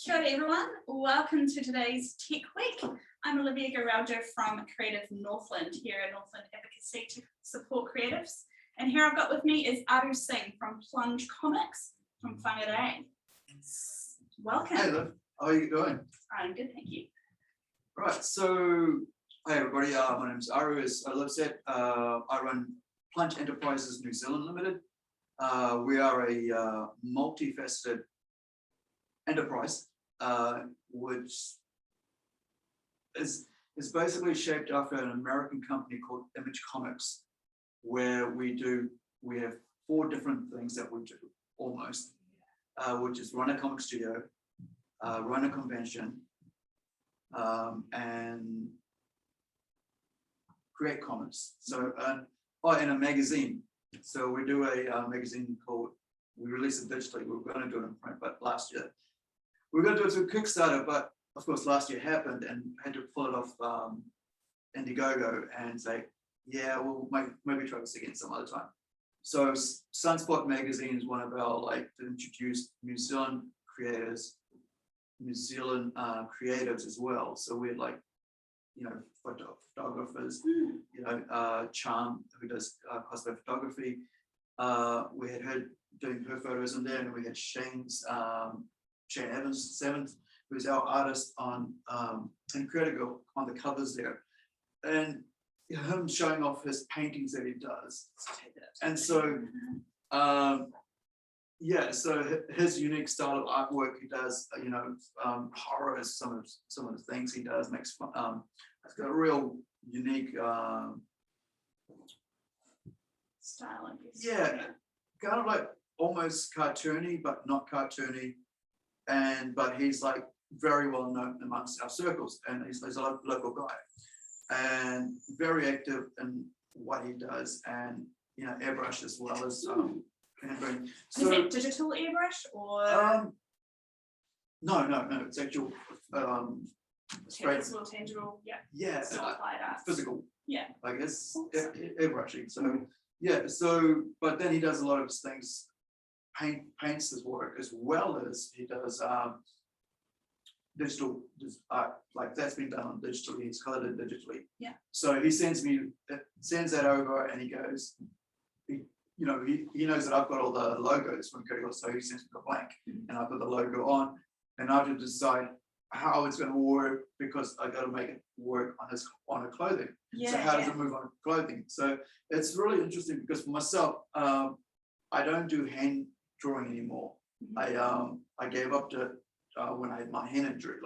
Kia ora everyone, welcome to today's Tech Week. I'm Olivia Garelja from Creative Northland, here at Northland Advocacy to support creatives. And here I've got with me is Aru Singh from Plunge Comics from Whangarei. Welcome. Hey Liv, how are you doing? I'm good, thank you. Right, so hey everybody, my name is Aru, as Liv said. I run Plunge Enterprises New Zealand Limited. We are a multifaceted enterprise, which is basically shaped after an American company called Image Comics, where we have 4 different things that we do almost, which is run a comic studio, run a convention, and create comics. So, and a magazine. So we do a magazine called, we release it digitally. We were going to do it in print, but last year we were going to do it through Kickstarter, but of course last year happened and had to pull it off Indiegogo and say, yeah, we'll maybe try this again some other time. So Sunspot magazine is one of our to introduce New Zealand creators, New Zealand creatives as well. So we're photographers, Charm, who does cosplay photography. We had her doing her photos in there, and we had Shane Evans, who's our artist on Incredible on the covers there, and him showing off his paintings that he does. And so, so his unique style of artwork he does, horror is some of the things he does, makes fun. It's got a real unique Style, I guess. Yeah, kind of like almost cartoony, but not cartoony. But he's very well known amongst our circles, and he's a local guy, and very active in what he does, and airbrush as well as handling. So, is it digital airbrush or no, it's actual straight, tangible, yeah, physical, I guess, airbrushing. So but then he does a lot of things, paints his work, as well as he does digital art, that's been done on digitally. He's colored it digitally. Yeah. So he sends that over, and he goes, he knows that I've got all the logos from Critical, so he sends me the blank, and I put the logo on, and I have to decide how it's going to work, because I got to make it work on her clothing. So how does it move on clothing? So it's really interesting, because for myself, I don't do hand drawing anymore. I gave up to when I had my hand injury.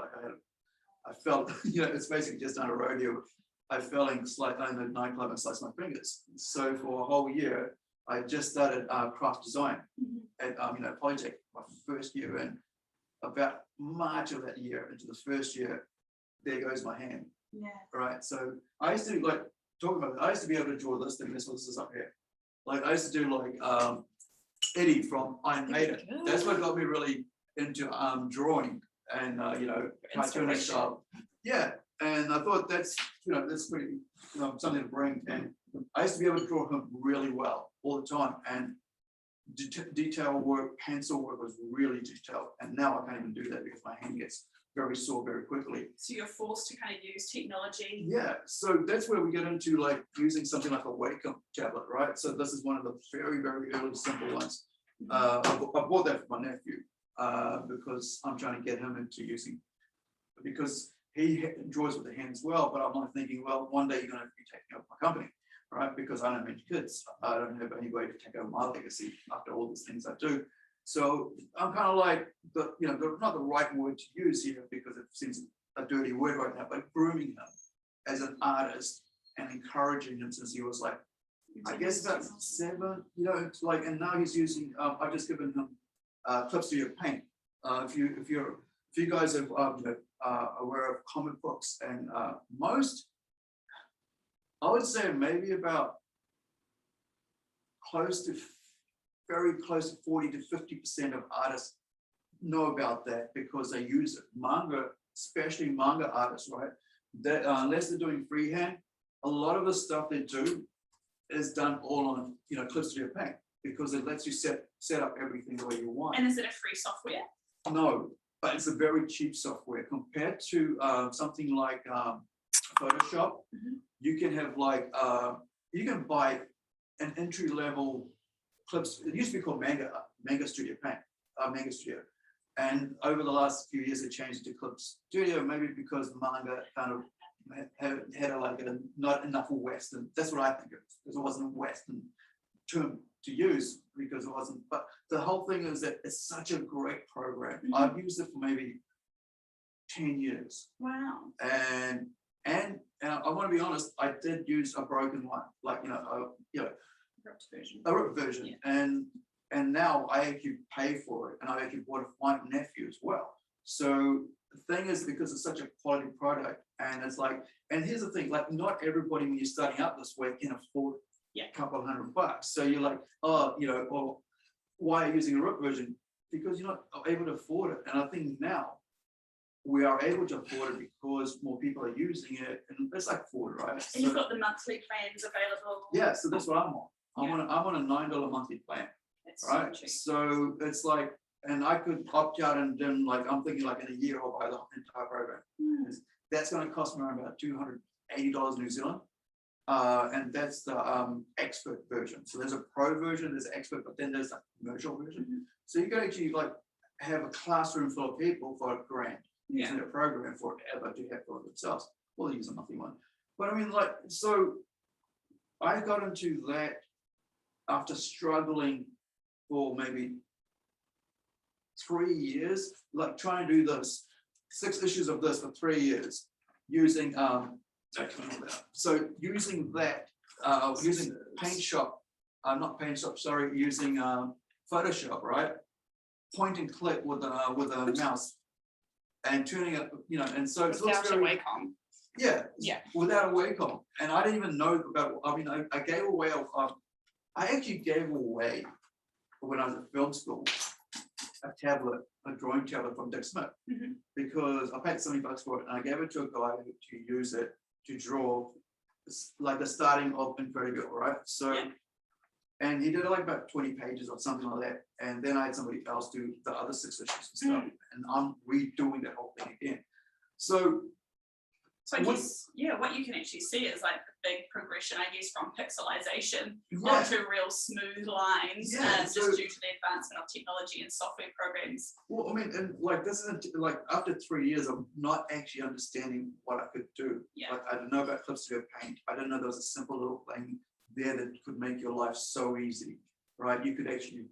I felt it's basically just on a rodeo. I fell in the nightclub and sliced my fingers. So for a whole year, I just started craft design at Polytech, my first year, and about March of that year, into the first year, there goes my hand. Yeah. Right. So I used to I used to be able to draw this thing. This is up here. I used to do Eddie from Iron Maiden. That's what got me really into drawing and cartoonish style. Yeah. And I thought that's pretty something to bring. And I used to be able to draw him really well all the time. And detail work, pencil work was really detailed, and now I can't even do that because my hand gets very sore very quickly. So you're forced to kind of use technology. Yeah, so that's where we get into using something like a Wacom tablet, right? So this is one of the very, very early simple ones. I bought that for my nephew because I'm trying to get him into using, because he draws with the hand as well, but I'm thinking, well, one day you're going to be taking over my company. Right, because I don't have kids, I don't have any way to take over my legacy after all these things I do. So I'm kind of not the right word to use here, because it seems a dirty word right now, but grooming him as an artist and encouraging him since he was I guess about 7, and now he's using. I've just given him clips to your paint. If you guys are aware of comic books, and I would say maybe about very close to 40 to 50% of artists know about that, because they use it. Manga, especially manga artists, right? That unless they're doing freehand, a lot of the stuff they do is done all on clips to your paint, because it lets you set up everything the way you want. And is it a free software? No, but it's a very cheap software compared to something like Photoshop. You can have like you can buy an entry-level clips. It used to be called Mega Studio Paint, Mega Studio, and over the last few years it changed to Clip Studio, maybe because manga kind of had not enough Western. That's what I think, because it wasn't a Western term to use, because it wasn't. But the whole thing is that it's such a great program. I've used it for maybe 10 years. Wow. And I want to be honest, I did use a broken one, like Ripped version. a ripped version, Yeah. and now I actually pay for it, and I actually bought it for my nephew as well. So the thing is, because it's such a quality product, and it's like, and here's the thing, like not everybody when you're starting out this way can afford a couple of $100. So you're like, oh, well, why are you using a ripped version? Because you're not able to afford it. And I think now we are able to afford it because more people are using it, and it's like Ford, right? And you've got the monthly plans available. Yeah, so that's what I'm on. I'm on a $9 monthly plan, That's right? so cheap. So it's like, and I could opt out, and then like I'm thinking like in a year I'll buy the entire program. That's going to cost me around about $280 New Zealand, and that's the expert version. So there's a pro version, there's an expert, but then there's a commercial version. So you can actually like have a classroom full of people for $1,000 using a program forever to have for themselves. Well, they use a monthly one, but I mean, like, so I got into that after struggling for maybe 3 years, like trying to do this 6 issues of this for 3 years using so using that using paint shop, using Photoshop, right? Point and click with a mouse and turning it, and so it looks very Wacom. without a Wacom. And I didn't even know about, I gave away I actually gave away when I was at film school a drawing tablet from Dick Smith, because I paid $70 for it, and I gave it to a guy to use it to draw like the starting of Incredible, right? So, and he did like about 20 pages or something like that, and then I had somebody else do the other 6 issues and stuff, and I'm redoing that whole thing again. So I guess, what you can actually see is like the big progression, I guess, from pixelization onto real smooth lines, just due to the advancement of technology and software programs. Well, I mean, and like this isn't like after 3 years of not actually understanding what I could do. Like I didn't know about Clip Studio Paint. I didn't know there was a simple little thing there that could make your life so easy, right? You could actually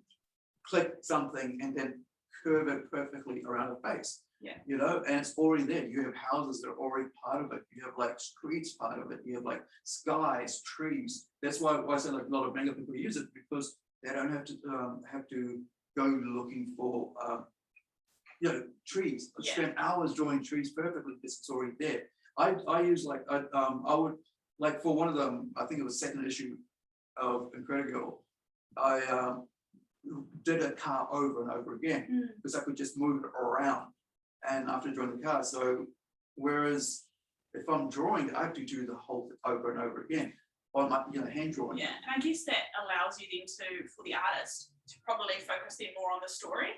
click something and then curve it perfectly around a face. And it's already there. You have houses that are already part of it. You have like streets part of it. You have like skies, trees. That's why I say like a lot of manga people use it, because they don't have to go looking for trees. I spend hours drawing trees perfectly because it's already there. I use like I would like for one of them, I think it was second issue of Incredible, I did a car over and over again because I could just move it around. And after drawing the car, so whereas if I'm drawing, I have to do the whole thing over and over again on my hand drawing. And I guess that allows you then for the artist to probably focus then more on the story.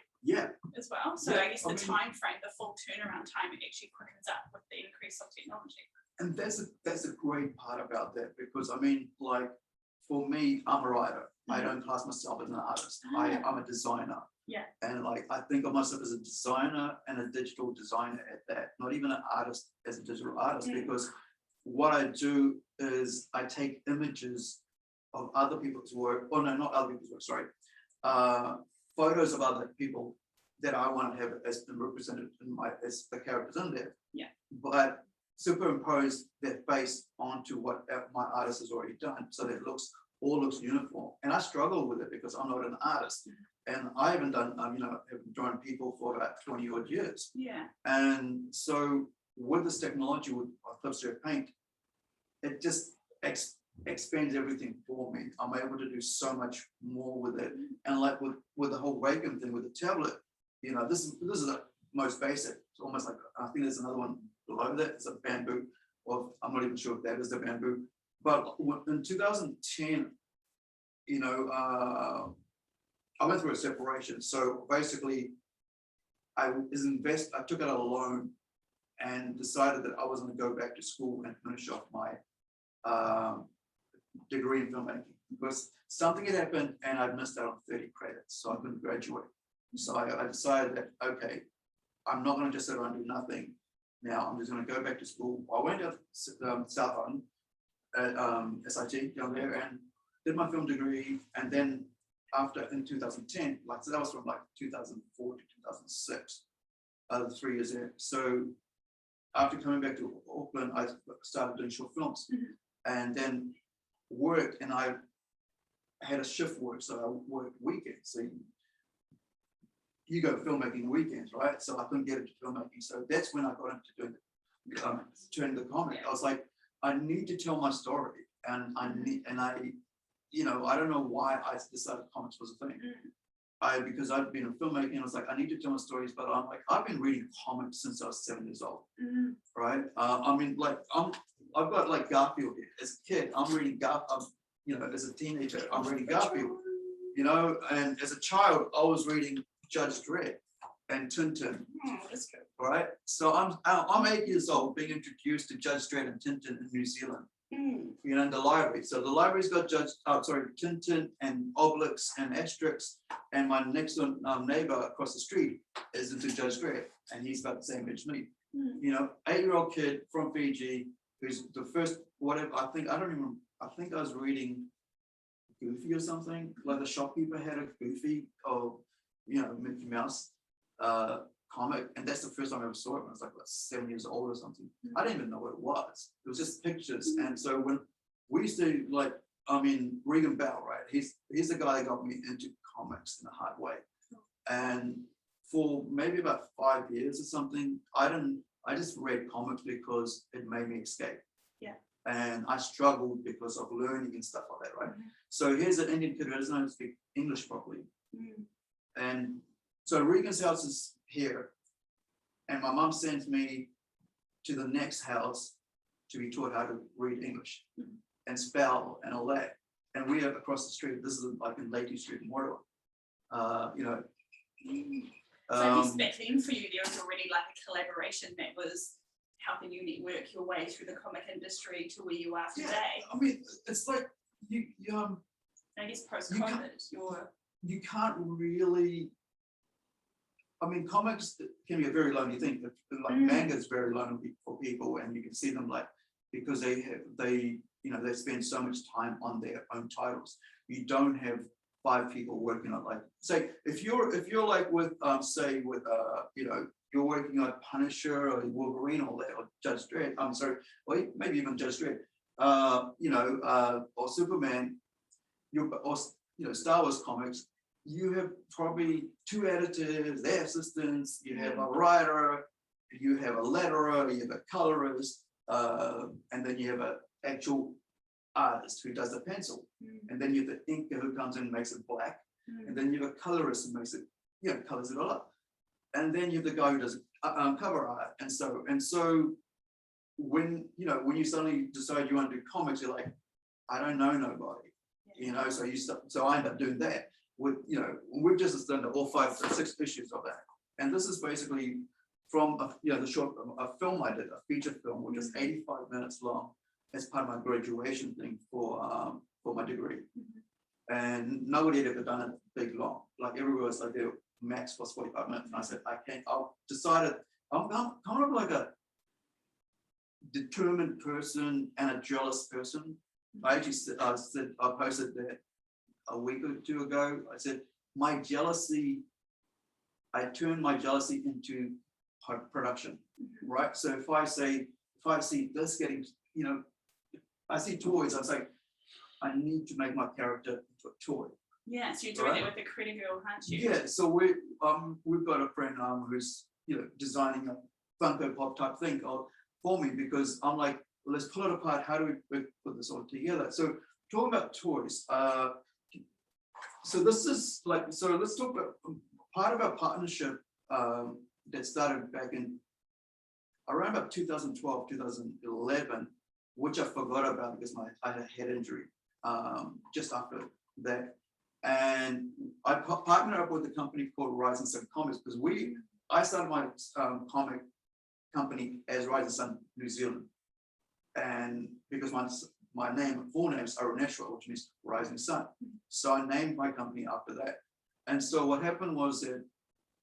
As well. So I guess the time frame, the full turnaround time, it actually quickens up with the increase of technology. And that's a great part about that, because I mean, like for me, I'm a writer. I don't class myself as an artist. I'm a designer. And like I think of myself as a designer and a digital designer at that, not even an artist as a digital artist, because what I do is I take images of other people's work, or no, not other people's work, sorry, photos of other people that I want to have as represented as the characters in there. But superimpose that face onto what my artist has already done, so that it all looks uniform. And I struggle with it because I'm not an artist, and I haven't done haven't drawn people for about 20 odd years. And so with this technology, with Clip Studio Paint, it just expands everything for me. I'm able to do so much more with it. And like with the whole Wacom thing with the tablet, this is the most basic. It's almost like, I think there's another one below that. It's a bamboo, or I'm not even sure if that is the bamboo. But in 2010, I went through a separation. So basically, I took out a loan and decided that I was going to go back to school and finish off my degree in filmmaking, because something had happened and I'd missed out on 30 credits, so I couldn't graduate. So I decided that, okay, I'm not going to just sit around and do nothing. Now I'm just going to go back to school. I went to South Island at SIT down there and did my film degree, and then in 2010, like, so that was from like 2004 to 2006, 3 years there. So after coming back to Auckland, I started doing short films, and then worked, and I had a shift work, so I worked weekends. So you go filmmaking weekends, right? So I couldn't get into filmmaking. So that's when I got into doing turning the comic. I was like, I need to tell my story, and I don't know why I decided comics was a thing. Because I'd been in filmmaking, I was like, I need to tell my stories, but I'm like, I've been reading comics since I was 7 years old, right? I mean, like, I've got like Garfield here. As a kid, I'm reading Garfield. As a teenager, I'm reading Garfield. And as a child, I was reading Judge Dredd and Tintin. That's good. Right? So I'm 8 years old, being introduced to Judge Dredd and Tintin in New Zealand. In the library. So the library's got Tintin and Obelix and Asterix, and my next neighbor across the street is into Judge Dredd, and he's about the same age as me. 8-year-old kid from Fiji, who's the first whatever. I think I was reading Goofy or something. Like the shopkeeper had a Goofy or Mickey Mouse comic, and that's the first time I ever saw it when I was like 7 years old or something. I didn't even know what it was. It was just pictures. And so when we used to Regan Bell, right? He's the guy that got me into comics in a hard way. And for maybe about 5 years or something, I just read comics because it made me escape. Yeah. And I struggled because of learning and stuff like that, right? So here's an Indian kid who doesn't know how to speak English properly. And so Regan's house is here, and my mom sends me to the next house to be taught how to read English and spell and all that. And we are across the street. This is like in Lakey Street in Waterloo. So I guess back then for you, there was already like a collaboration that was helping you network your way through the comic industry to where you are today. I mean, it's like you I guess post-COVID, you can't really. I mean, comics can be a very lonely thing. Like manga is very lonely for people, and you can see them because they spend so much time on their own titles. You don't have 5 people working on, like, say if you're like with you're working on Punisher or Wolverine or that, or Judge Dredd. I'm sorry, or maybe even Judge Dredd. Or Superman. Star Wars comics. You have probably 2 editors, their assistants, you have a writer, you have a letterer, you have a colorist, and then you have an actual artist who does the pencil. And then you have the inker who comes in and makes it black. And then you have a colorist who makes it, colors it all up. And then you have the guy who does cover art. And so when you suddenly decide you want to do comics, you're like, I don't know nobody, so I end up doing that. We've just done all 5 or 6 issues of that, and this is basically from a film I did, a feature film, which is 85 minutes long, as part of my graduation thing for my degree, and nobody had ever done it big long. Like everywhere was like their max was 45 minutes, and I said I can't. I decided I'm kind of like a determined person and a jealous person. I actually I posted that a week or 2 ago. I said I turned my jealousy into production, right? So if I see this getting, I see toys, I was like, I need to make my character into a toy. Yeah, so you're doing it with a Creative Girl, aren't you? Yeah, so we've got a friend who's designing a Funko Pop type thing for me, because I'm like, well, let's pull it apart. How do we put this all together? So talking about toys, so this is like, so let's talk about part of our partnership that started back in around about 2012, 2011, which I forgot about because I had a head injury just after that. And I partnered up with a company called Rise and Sun Comics, because we I started my comic company as Rising Sun New Zealand, and because my full name is Aroneshwa, which means Rising Sun, so I named my company after that. And so what happened was that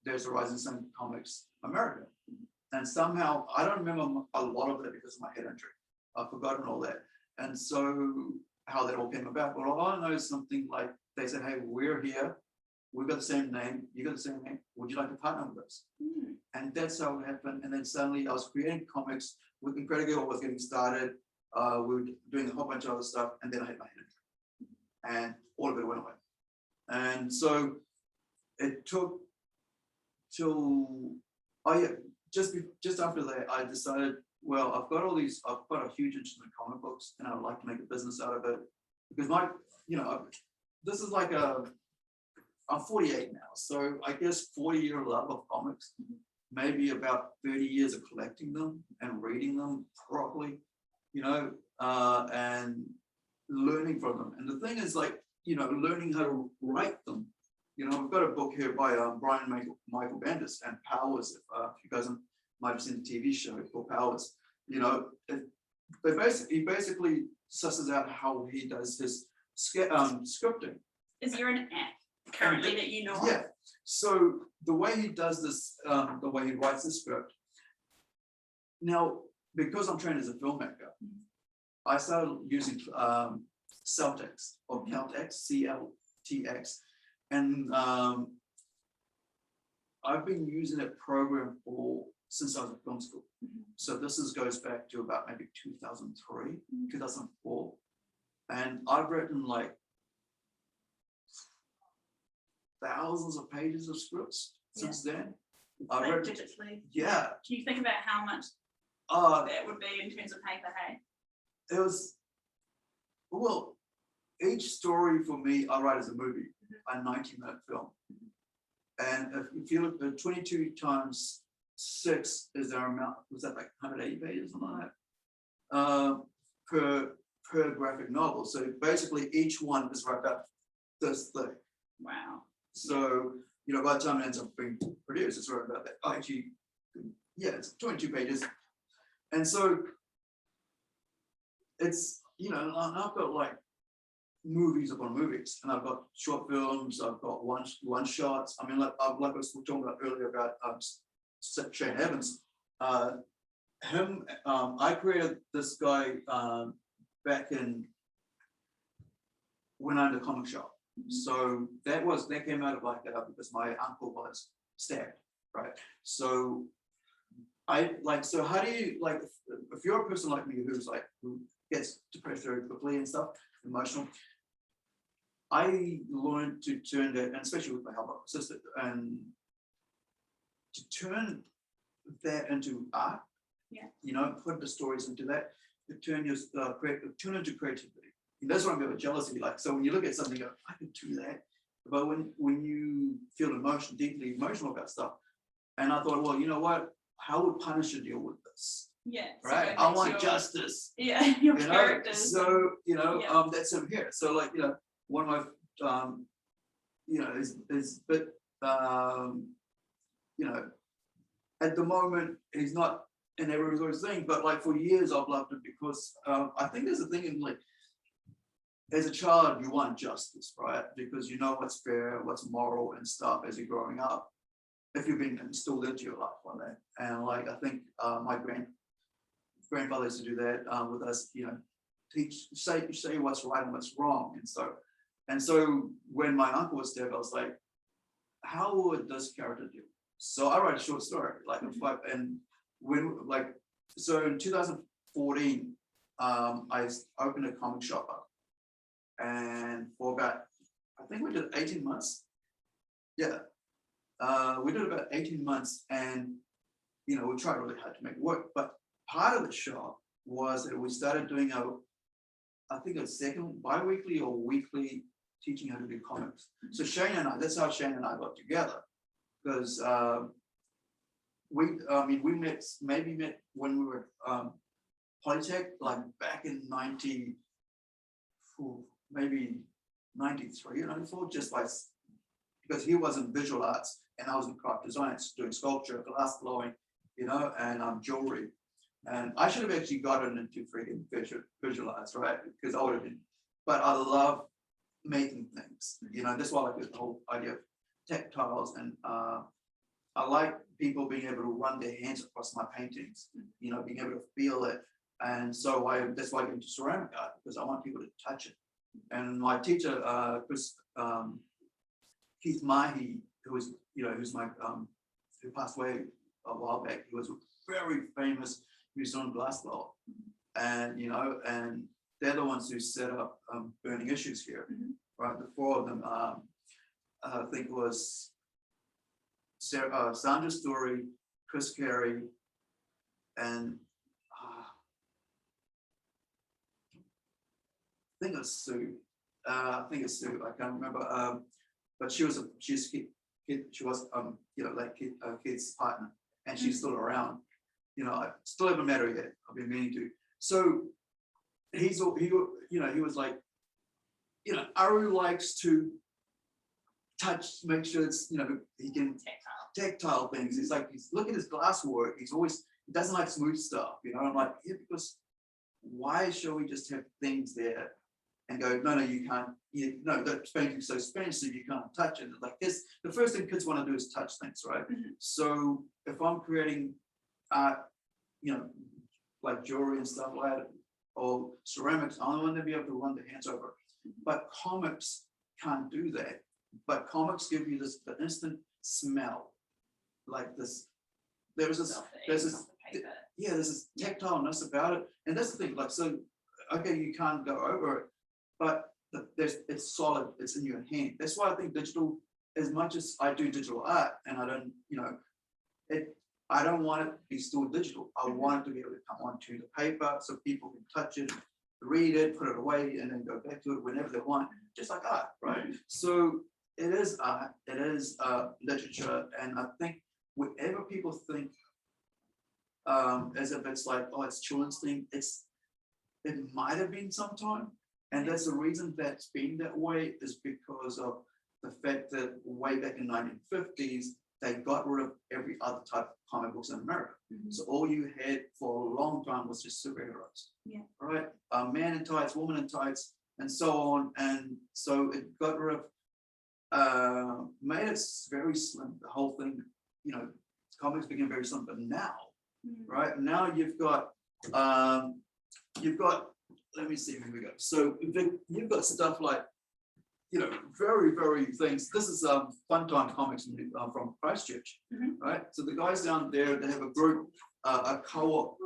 there's a Rising Sun Comics America, and somehow I don't remember a lot of it because of my head injury. I've forgotten all that, and so how that all came about. But all I know is something like they said, "Hey, we're here. We've got the same name. You got the same name. Would you like to partner with us?" And that's how it happened. And then suddenly I was creating comics with Incredible was getting started. We were doing a whole bunch of other stuff, and then I hit my head injury, and all of it went away. And so it took till just after that, I decided, well, I've got a huge interest in comic books, and I would like to make a business out of it because this is like I'm 48 now, so I guess 40-year love of comics, maybe about 30 years of collecting them and reading them properly, and learning from them. And the thing is, like, learning how to write them. We've got a book here by Brian Michael Bendis and Powers. If you guys might have seen the TV show called Powers, he basically susses out how he does his scripting. Is there an app currently that you know of? Yeah. So the way he does this, the way he writes the script. Now, because I'm trained as a filmmaker, I started using Celtx or Celtx, CLTX, and I've been using that program since I was in film school. So this goes back to about maybe 2003, 2004, and I've written like thousands of pages of scripts since then. I've written digitally. Yeah. Can you think about how much that would be in terms of paper? Hey, it was, well, each story for me I write as a movie, a 90-minute film, and if you look at 22 times 6 is their amount, was that like 180 pages, something like that, per graphic novel. So basically each one is right about this thing. Wow. So by the time it ends up being produced, it's right about that. Actually, yeah, it's 22 pages, and so it's I've got like movies upon movies, and I've got short films, I've got one shots. I mean, like I was talking about earlier about Shane Evans. I created this guy back in when I had a comic shop. So that came out of like because my uncle was stabbed, right? So how do you, like, if you're a person like me who gets depressed very quickly and stuff, emotional, I learned to turn that, and especially with my help assistant, and to turn that into art. Put the stories into that, to turn into creativity. And that's what I'm about jealousy. Like, so when you look at something, you go, I could do that. But when you feel deeply emotional about stuff, and I thought, well, you know what? How would Punisher deal with this? Yeah. Right. I want justice. Yeah. Your characters. So that's him here. So like one of my is but at the moment he's not in everybody's thing, but like for years I've loved him because I think there's a thing in like, as a child you want justice, right? Because you know what's fair, what's moral and stuff as you're growing up, if you've been instilled into your life like that. And like I think my grandfather used to do that with us, say what's right and what's wrong. And so when my uncle was dead, I was like, how would this character do? So I wrote a short story, like and when so in 2014, I opened a comic shop up, and for about, I think we did 18 months. Yeah, we did about 18 months, and we tried really hard to make it work. But part of the shop was that we started doing I think a second bi-weekly or weekly teaching how to do comics. So that's how Shane and I got together, because we met when we were Polytech, like back in maybe 93 or 94, just because he was in visual arts and I was in craft design, doing sculpture, glass blowing, and jewelry. And I should have actually gotten into freaking visual arts, right? Because I would have been, but I love making things, that's why I like the whole idea of tactiles, and I like people being able to run their hands across my paintings, being able to feel it. And so that's why I get into ceramic art, because I want people to touch it. And my teacher, Keith Mahi, who's my who passed away a while back, he was a very famous New Zealand glass blower, and and they're the ones who set up Burning Issues here, right? The four of them, I think it was Sandra Story, Chris Carey, and I think it's Sue. I can't remember. But she was Keith's partner, and she's still around. I still haven't met her yet. I've been meaning to. So he was like, Aru likes to touch, make sure it's, he can tactile things. He's like, look at his glass work. He doesn't like smooth stuff. I'm like, yeah, because why should we just have things there and go, no, you can't, that painting's so expensive, you can't touch it. Like this, the first thing kids want to do is touch things, right? So if I'm creating art, like jewelry and stuff like that, or ceramics, I want to be able to run their hands over it. But comics can't do that. But comics give you the instant smell, like this. There's this tactileness about it, and that's the thing. Like, so, okay, you can't go over it, but it's solid. It's in your hand. That's why I think digital, as much as I do digital art, and I don't, I don't want it to be still digital. I want it to be able to come onto the paper so people can touch it, read it, put it away, and then go back to it whenever they want, just like art, right? So it is art, it is literature, and I think whatever people think as if it's like, oh, it's children's thing, it might have been sometime, and that's the reason that's been that way is because of the fact that way back in 1950s, they got rid of every other type of comic books in America. So all you had for a long time was just superheroes. Yeah. Right? Man in tights, woman in tights, and so on. And so it got rid of, made it very slim. The whole thing, comics became very slim. But now, right? Now you've got, let me see, here we go. So you've got stuff like, very, very things. This is Fun Time Comics from Christchurch, right? So the guys down there, they have a group, a co-op,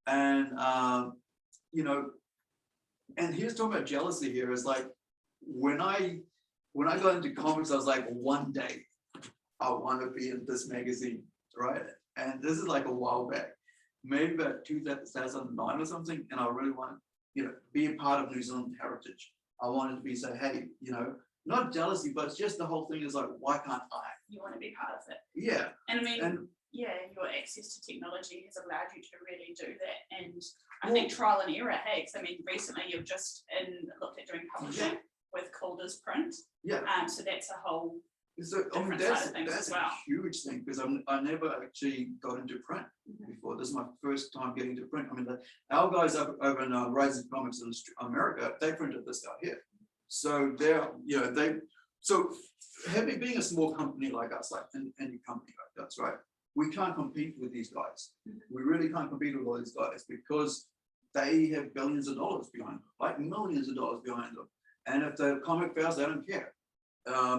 and and here's talking about jealousy here. Is like when I got into comics, I was like, one day I want to be in this magazine, right? And this is like a while back, maybe about 2009 or something, and I really want to, be a part of New Zealand heritage. I wanted to be say, hey, not jealousy, but it's just the whole thing is like, why can't I? You want to be part of it. Yeah. And I mean, your access to technology has allowed you to really do that. And I think trial and error, hey, 'cause I mean, recently you've just looked at doing publishing with Calder's print. Yeah. So that's a whole different side of things as well. That's a huge thing because I never actually got into print before. This is my first time getting into print. I mean, our guys over in Rising Comics in America, they printed this out here. So so being a small company like us, like any company like us, right? We can't compete with these guys. We really can't compete with all these guys because they have billions of dollars behind them, like millions of dollars behind them. And if the comic fails, they don't care.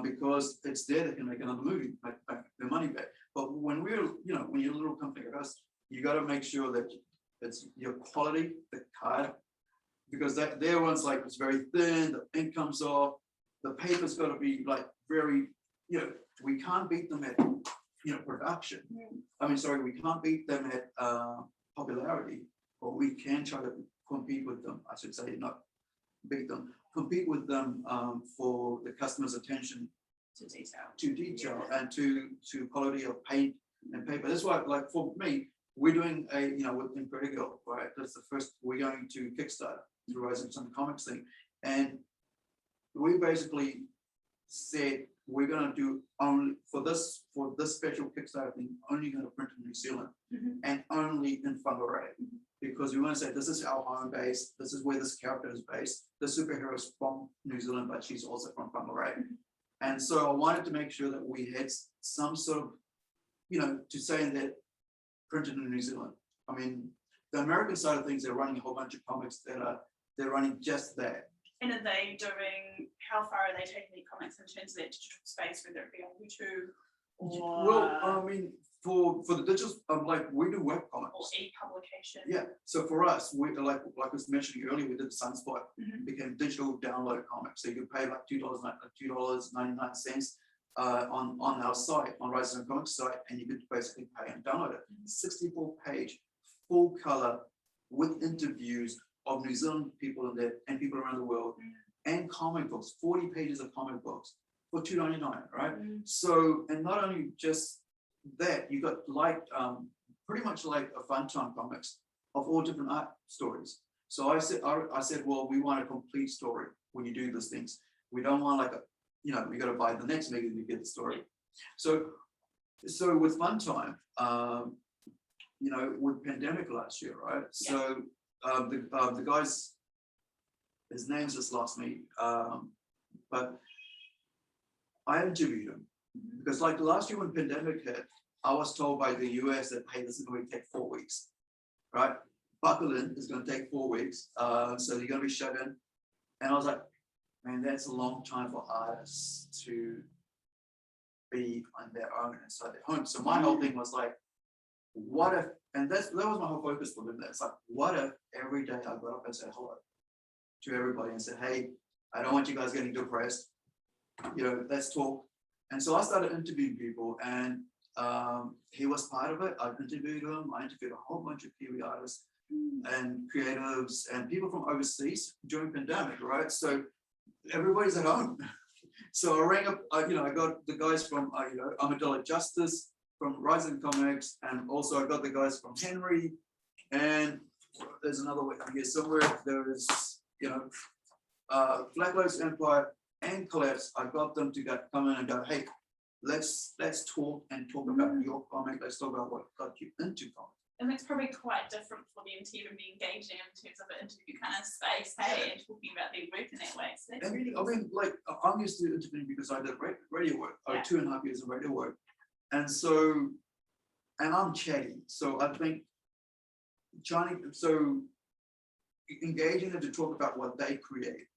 Because it's there, they can make another movie, make their money back. But when when you're a little company like us, you got to make sure that it's your quality, the card, because their one's like it's very thin, the ink comes off, the paper's got to be like very, we can't beat them at production. I mean, sorry, we can't beat them at popularity, but we can try to compete with them. I should say, not beat them. Compete with them for the customer's attention to detail and to quality of paint and paper. That's why, like for me, we're doing a with Vaanipriya, right? That's the first. We're going to Kickstarter through Rising Sun Comics thing, and we basically said we're gonna do only for this special Kickstarter thing, only gonna print in New Zealand and only in Whangarei. Because we want to say this is our home base, this is where this character is based. The superhero is from New Zealand, but she's also from Whangarei. And so I wanted to make sure that we had some sort of, to say that printed in New Zealand. I mean, the American side of things, they're running a whole bunch of comics they're running just that. And are they doing, how far are they taking the comics in terms of their digital space, whether it be on YouTube or? Well, I mean, for the digital, like we do web comics. Or e-publication. Yeah, so for us, we like I was mentioning earlier, we did the Sunspot, became digital download comics. So you could pay like $2.99 on our site, on Rising Sun Comics site, and you could basically pay and download it. 64-page, full color, with interviews of New Zealand people in there and people around the world, and comic books, 40 pages of comic books for $2.99, right? So, and not only just that, you got like pretty much like a fun time comics of all different art stories. So I said, well, we want a complete story when you do these things. We don't want like we got to buy the next magazine to get the story. So with Fun Time, with pandemic last year, right? So the guys, his name's just lost me, but I interviewed him because like last year when pandemic hit, I was told by the US that, hey, this is going to take 4 weeks, right? Buckle in, it's going to take 4 weeks. So you're going to be shut in. And I was like, man, that's a long time for artists to be on their own inside their home. So my whole thing was like, what if, and that was my whole focus for them. It's like, what if every day I got up and said hello to everybody and said, hey, I don't want you guys getting depressed. Let's talk. And so I started interviewing people, and he was part of it. I interviewed him. I interviewed a whole bunch of Kiwi artists and creatives and people from overseas during pandemic, right? So everybody's at home. So I rang up, I got the guys from, Armadillo Justice, from Rising Comics, and also I got the guys from Henry, and there's another one here somewhere. There is, Flat Lotus Empire and Collapse. I got them to come in and go, hey, let's talk about your comic. Let's talk about what got you into comics. And it's probably quite different for them to even be engaging in terms of an interview kind of space, hey, and talking about their work in that way. So that's really awesome. I mean, like, I'm used to interviewing because I did radio work. I had 2.5 years of radio work. And so, and I'm chatty. So I think engaging them to talk about what they create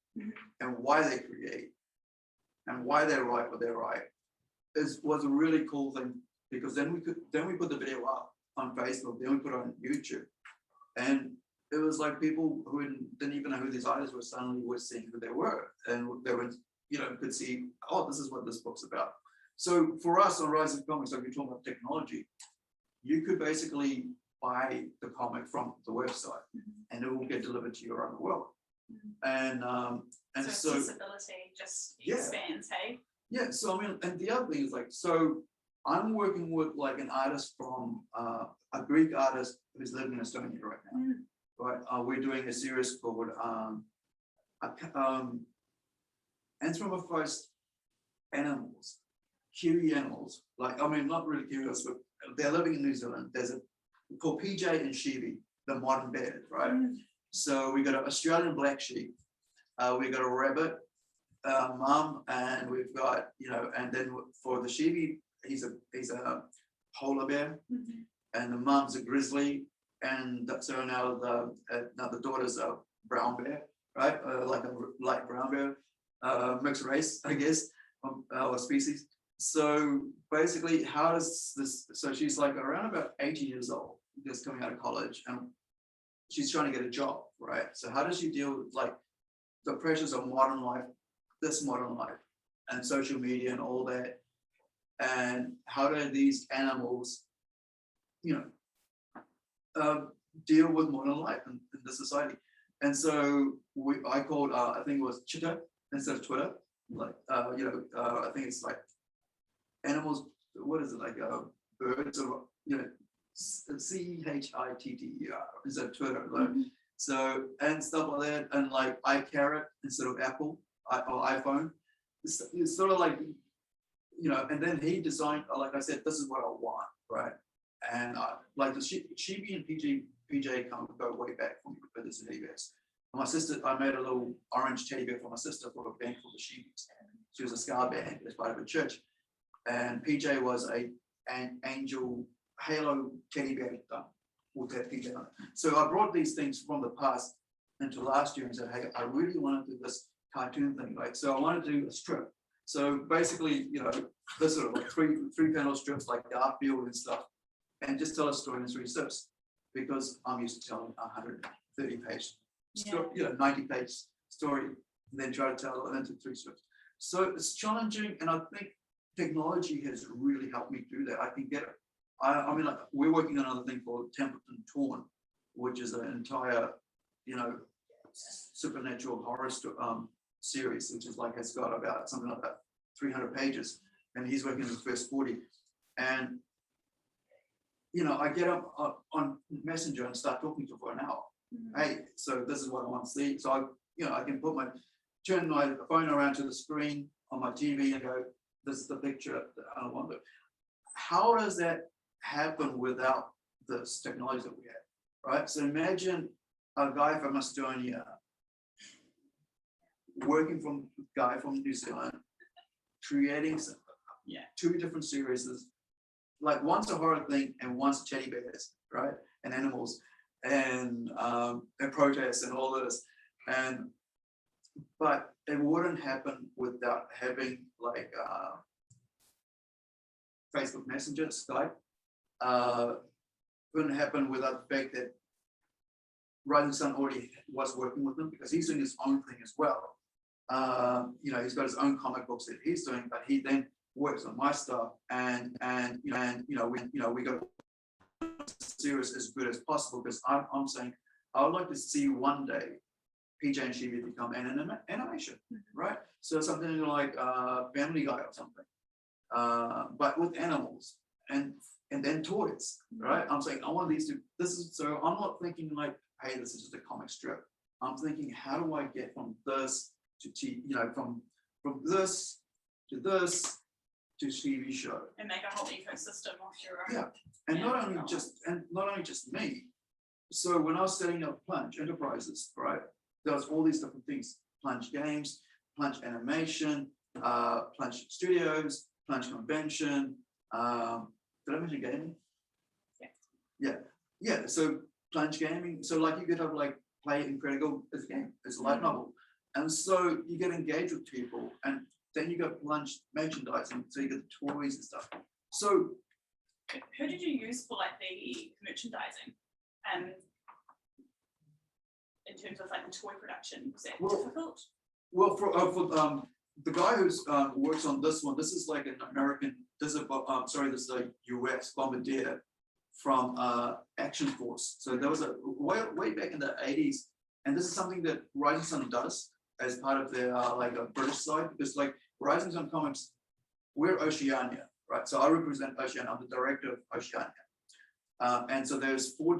and why they create and why they write what they write was a really cool thing, because then we put the video up on Facebook, then we put it on YouTube, and it was like people who didn't even know who these artists were suddenly were seeing who they were, and they were, could see, oh, this is what this book's about. So for us on Rising Comics, like you're talking about technology, you could basically buy the comic from the website and it will get delivered to you around the world. And so accessibility just expands, hey? Yeah, so I mean, and the other thing is like, so I'm working with like an artist from a Greek artist who's living in Estonia right now. Right, we're doing a series called anthropomorphized animals, Kiwi animals. Like, I mean, not really Kiwi, but they're living in New Zealand. There's a called PJ and Shivi, the modern bear, right? So we got an Australian black sheep, we got a rabbit, mum, and we've got, and then for the Shivi, he's a polar bear, and the mum's a grizzly, and so now the daughter's a brown bear, right? Like a light brown bear, mixed race, I guess, or species. So basically, how does this? So she's like around about 18 years old, just coming out of college, and she's trying to get a job, right? So how does she deal with like the pressures of modern life, this modern life, and social media and all that? And how do these animals, deal with modern life in the society? And so I called, I think it was Chitter instead of Twitter. Like, I think it's like animals. What is it, like? Birds or CHITTER instead of Twitter. Like, so and stuff like that, and like iCarrot instead of Apple or iPhone. It's sort of like and then he designed, like I said, this is what I want, right? And like the Chibi and PJ come go way back for me with this in the US. My sister, I made a little orange teddy bear for my sister for a band called the Shibis. She was a ska band as part of a church, and PJ was an angel halo teddy bear with that PJ on it. So I brought these things from the past into last year and said, hey, I really want to do this cartoon thing, right? So I wanted to do a strip. So basically, this sort of like three panel strips like Garfield and stuff, and just tell a story in 3 strips, because I'm used to telling 130 page story, 90 page story, and then try to tell it into 3 strips. So it's challenging, and I think technology has really helped me do that. I can get it. I mean, like, we're working on another thing called Templeton Torn, which is an entire, supernatural horror series, which is like, it's got about something like that 300 pages, and he's working on the first 40. And I get up on Messenger and start talking to him for an hour. Hey, so this is what I want to see. So I can turn my phone around to the screen on my TV and go, this is the picture that I want. How does that happen without this technology that we have, right? So imagine a guy from Estonia working from a guy from New Zealand, creating 2 different series, like one's a horror thing and one's teddy bears, right? And animals and protests and all this. But it wouldn't happen without having like Facebook Messenger, Skype. Wouldn't happen without the fact that Rising Sun already was working with them, because he's doing his own thing as well. He's got his own comic books that he's doing, but he then works on my stuff, and we got the series as good as possible, because I'm saying I would like to see one day PJ and Shibi become an animation, right? So something like Family Guy or something, but with animals and then toys, right? I'm saying I want these to. So I'm not thinking like, hey, this is just a comic strip. I'm thinking, how do I get from this to from this to this to TV show, and make a whole ecosystem of your own. Yeah, and not only just me. So when I was setting up Plunge Enterprises, right, there was all these different things: Plunge Games, Plunge Animation, Plunge Studios, Plunge Convention. Did I mention gaming? Yeah. So Plunge Gaming. So like you could have like Play Incredible as a game, it's a light novel, and so you get engaged with people, and then you got Plunge merchandising, so you get the toys and stuff. So who did you use for like the merchandising? In terms of like the toy production, was that difficult? Well, for the guy who's works on this one, this is like an American. This is a US bombardier from Action Force. So there was a way back in the 80s, and this is something that Rising Sun does as part of their like a British side, because like Rising Sun Comics, we're Oceania, right? So I represent Oceania. I'm the director of Oceania, and so there's four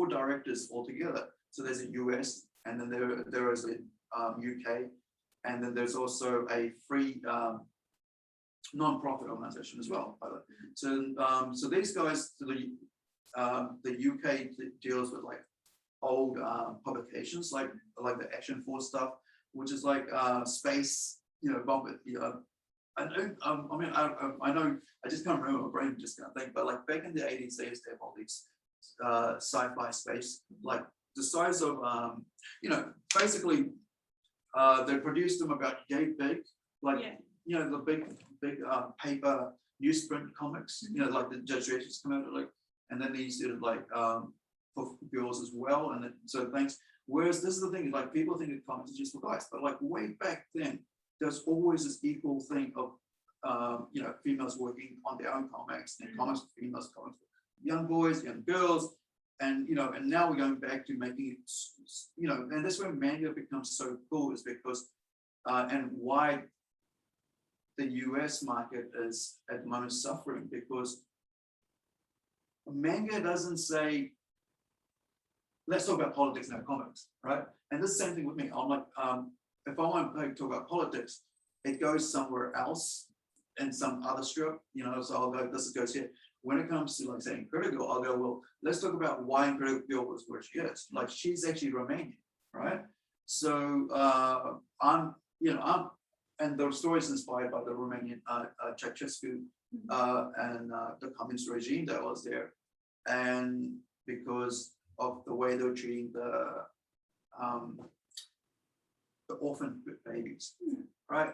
directors altogether. So there's a US, and then there is a UK, and then there's also a free non-profit organization as well. So these guys, the UK deals with like old publications, like the Action Force stuff, which is like space, bomb. I know, I just can't remember, my brain just can't think, but like back in the 80s, they used to have all these sci-fi space, like the size of, basically they produced them about yay big, like, the big paper newsprint comics, like the Judge Dredd used to come out like, and then they used to like for girls as well, and then, so thanks. Whereas this is the thing, like people think that comics are just for guys, but like way back then, there's always this equal thing of females working on their own comics, and comics for females, comics for young boys, young girls, and and now we're going back to making it, and that's where manga becomes so cool, is because and why the US market is at the moment suffering, because manga doesn't say, let's talk about politics in our comics, right? And this same thing with me. I'm like, if I want to talk about politics, it goes somewhere else. and some other strip, you know, so I'll go, this goes here. When it comes to like saying Incredible, I'll go, well, let's talk about why Incredible was where she is. Like she's actually Romanian, right? So and the story is inspired by the Romanian Ceausescu and the communist regime that was there, and because of the way they were treating the orphan babies, right?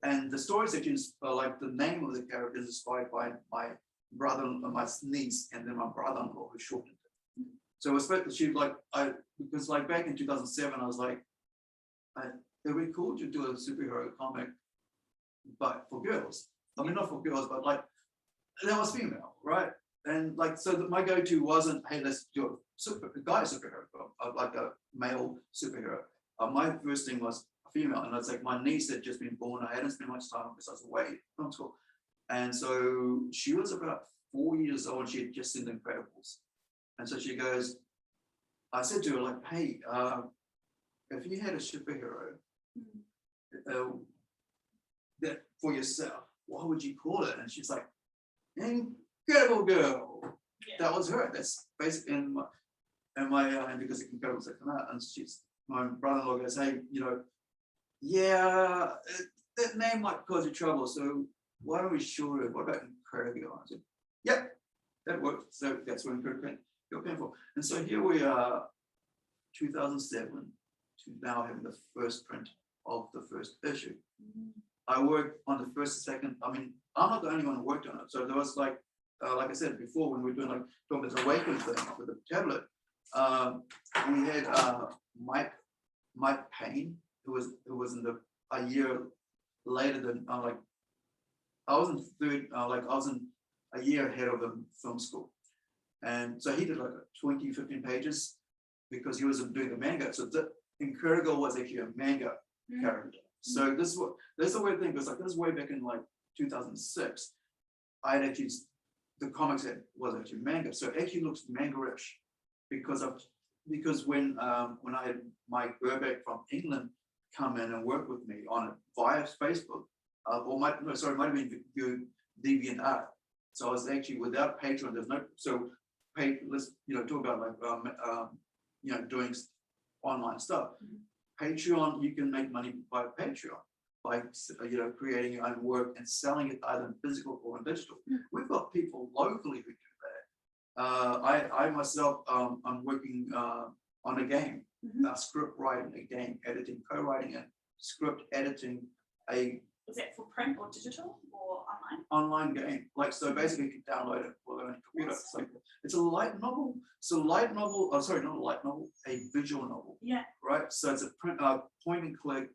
And the stories actually like the name of the character is inspired by my brother, my niece, and then my brother-in-law who shortened it. So especially like because like back in 2007, I was like, it'd be cool to do a superhero comic, but for girls. I mean, not for girls, but like that was female, right? And like, so my go-to wasn't, hey, let's do a guy superhero, like a male superhero. My first thing was a female, and it's like my niece had just been born. I hadn't spent much time because I was away from school, and so she was about 4 years old. She had just seen The Incredibles, and so she goes, I said to her like, hey, if you had a superhero that for yourself, what would you call it? And she's like, Incredible Girl. Yeah. That was her. That's basically in my and because the Incredibles had come out, and my brother-in-law goes, hey, you know, yeah, that name might cause you trouble, so why don't we short it? What about Incredible? I said, yep, that worked. So that's what Incredible you're paying for. And so here we are, 2007, to now having the first print of the first issue. I worked on the first, second. I mean, I'm not the only one who worked on it. So there was like I said before, when we were doing like talking about the Awaken thing with the tablet, we had Mike Payne, who was in a year later than like I was in third, I was in a year ahead of him film school, and so he did like 15 pages because he was doing the manga. So the Incredible was actually a manga character. So this is the weird thing, because like this is way back in like 2006. The comics was actually manga, so it actually looks manga-ish because when I had Mike Burbeck from England come in and work with me on it via Facebook, it might have been through DeviantArt. So I was actually without Patreon. There's no let's talk about like doing online stuff. Patreon, you can make money by Patreon, by creating your own work and selling it either in physical or in digital. We've got people locally who do that. I myself, I'm working on a game, script writing, a game editing, co-writing, and script editing. Is that for print or digital or online? Online game. Like, so basically you can download it for the computer. It's a light novel. So light novel, sorry, not a light novel, a visual novel. Yeah. Right. So it's a point and click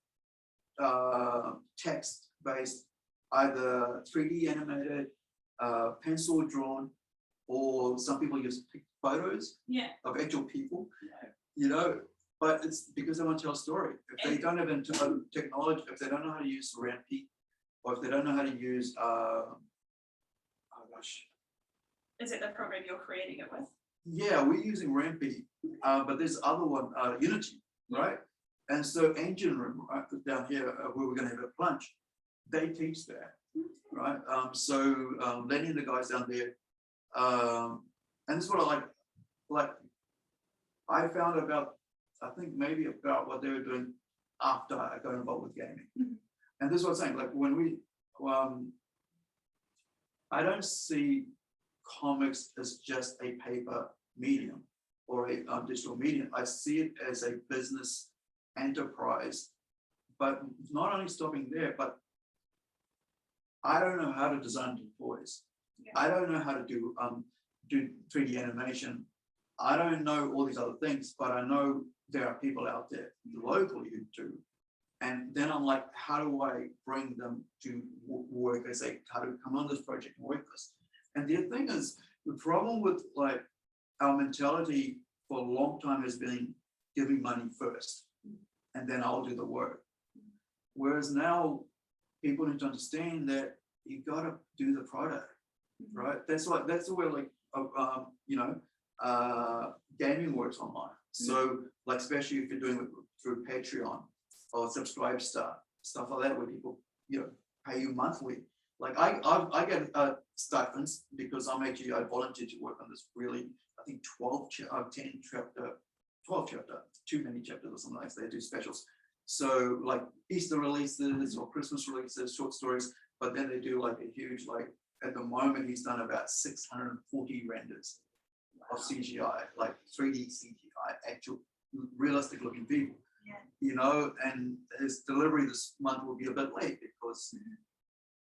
text based, either 3D animated, pencil drawn, or some people use photos of actual people. But it's because they want to tell a story. If they don't have technology, if they don't know how to use Rampy, or if they don't know how to use, is it the program you're creating it with? Yeah, we're using Rampy, but there's other one, Unity, right? And so Engine Room, right, down here, where we're going to have a Plunge, they teach that, right? So Lenny and the guys down there, and this is what I like I found about, I think maybe about what they were doing after I got involved with gaming. And this is what I'm saying, like when we, I don't see comics as just a paper medium or a digital medium. I see it as a business enterprise, but not only stopping there, but I don't know how to design toys. I don't know how to do 3D animation. I don't know all these other things, but I know there are people out there locally who do. And then I'm like, how do I bring them to work? I say, how to come on this project and work this? And the thing is, the problem with like our mentality for a long time has been giving money first, and then I'll do the work. Whereas now people need to understand that you gotta do the product, right? That's the way like gaming works online. So like, especially if you're doing it through Patreon or Subscribe stuff like that, where people pay you monthly. Like I get stipends because I volunteer to work on this really, I think 10 chapter, 12 chapter, too many chapters or something like that. They do specials. So like Easter releases or Christmas releases, short stories, but then they do like a huge, like at the moment he's done about 640 renders of CGI, like 3D CGI, actual realistic looking people. Yeah. You know, and his delivery this month will be a bit late because,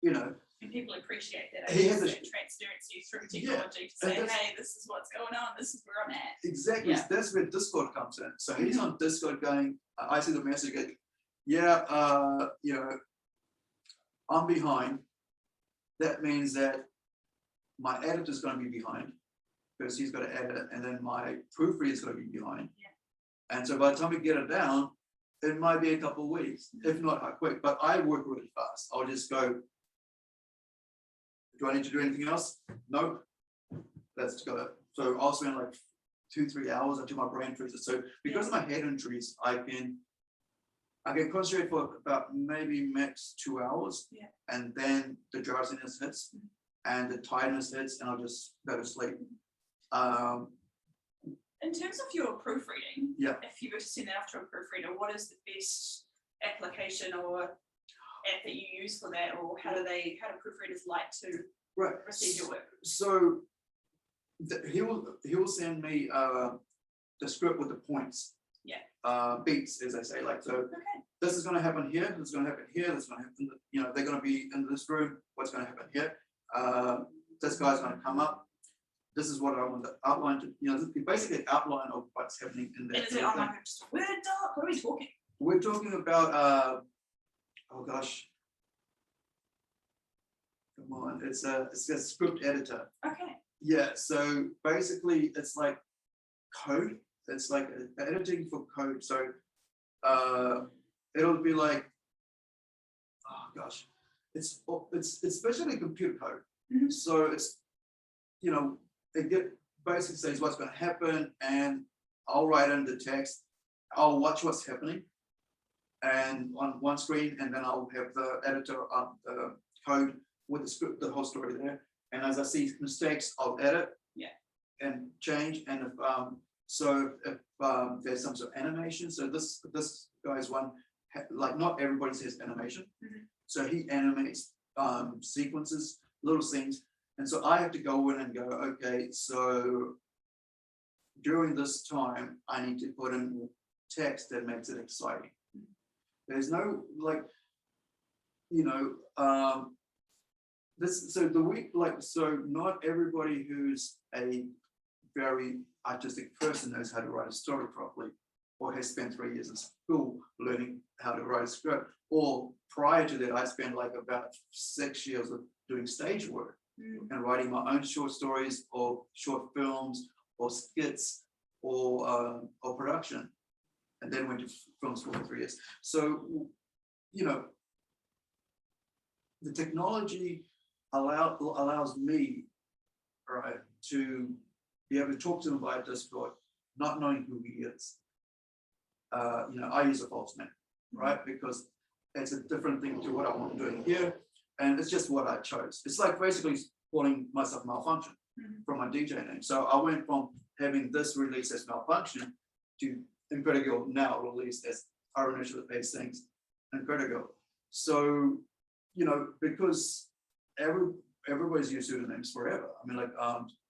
you know, and people appreciate that. He has transparency through technology to say, hey, this is what's going on. This is where I'm at. Exactly. Yeah. That's where Discord comes in. So he's on Discord going, I see the message, yeah, you know, I'm behind. That means that my editor's going to be behind because he's got to edit, and then my proofreader is going to be behind. Yeah. And so by the time we get it down, it might be a couple of weeks, if not quick. But I work really fast. I'll just go, do I need to do anything else? Nope. Let's go. So I'll spend like 2-3 hours until my brain freezes. So because of my head injuries, I can concentrate for about maybe max 2 hours. Yeah. And then the drowsiness hits and the tiredness hits, and I'll just go to sleep. In terms of your proofreading, yeah, if you were to send that off to a proofreader, what is the best application or app that you use for that, or how do proofreaders like to receive your work? So he will send me the script with the points. Yeah. Beats, as I say, like, so okay. This is going to happen here, this is going to happen here, this is going to happen, you know, they're going to be in this room, what's going to happen here, this guy's going to come up, this is what I want to outline to, you know, basically an outline of what's happening in there. And is it on like just a Word doc? What are we talking? We're talking about oh gosh, come on, it's a script editor. Okay. Yeah, so basically it's like code. It's like editing for code. So it'll be like, oh gosh, it's especially computer code. Mm-hmm. So it's, you know, it basically says what's going to happen, and I'll write in the text. I'll watch what's happening, and on one screen, and then I'll have the editor up the code with the script, the whole story there. And as I see mistakes, I'll edit, and change. And if there's some sort of animation, so this guy's one, like not everybody says animation, so he animates sequences, little scenes, and so I have to go in and go, okay, so during this time I need to put in text that makes it exciting. There's no, like, you know, so not everybody who's a very artistic person knows how to write a story properly, or has spent 3 years in school learning how to write a script. Or prior to that, I spent like about 6 years of doing stage work and writing my own short stories or short films or skits or production, and then went to film school for 3 years. So, you know, the technology allows me, right, to be able to talk to him via Discord, not knowing who he is. You know, I use a false name, right? Because it's a different thing to what I'm doing here, and it's just what I chose. It's like basically calling myself Malfunction from my DJ name. So I went from having this release as Malfunction to Incredible now released as our initial base things, Incredible. So, you know, because everybody's used pseudonyms forever. I mean, like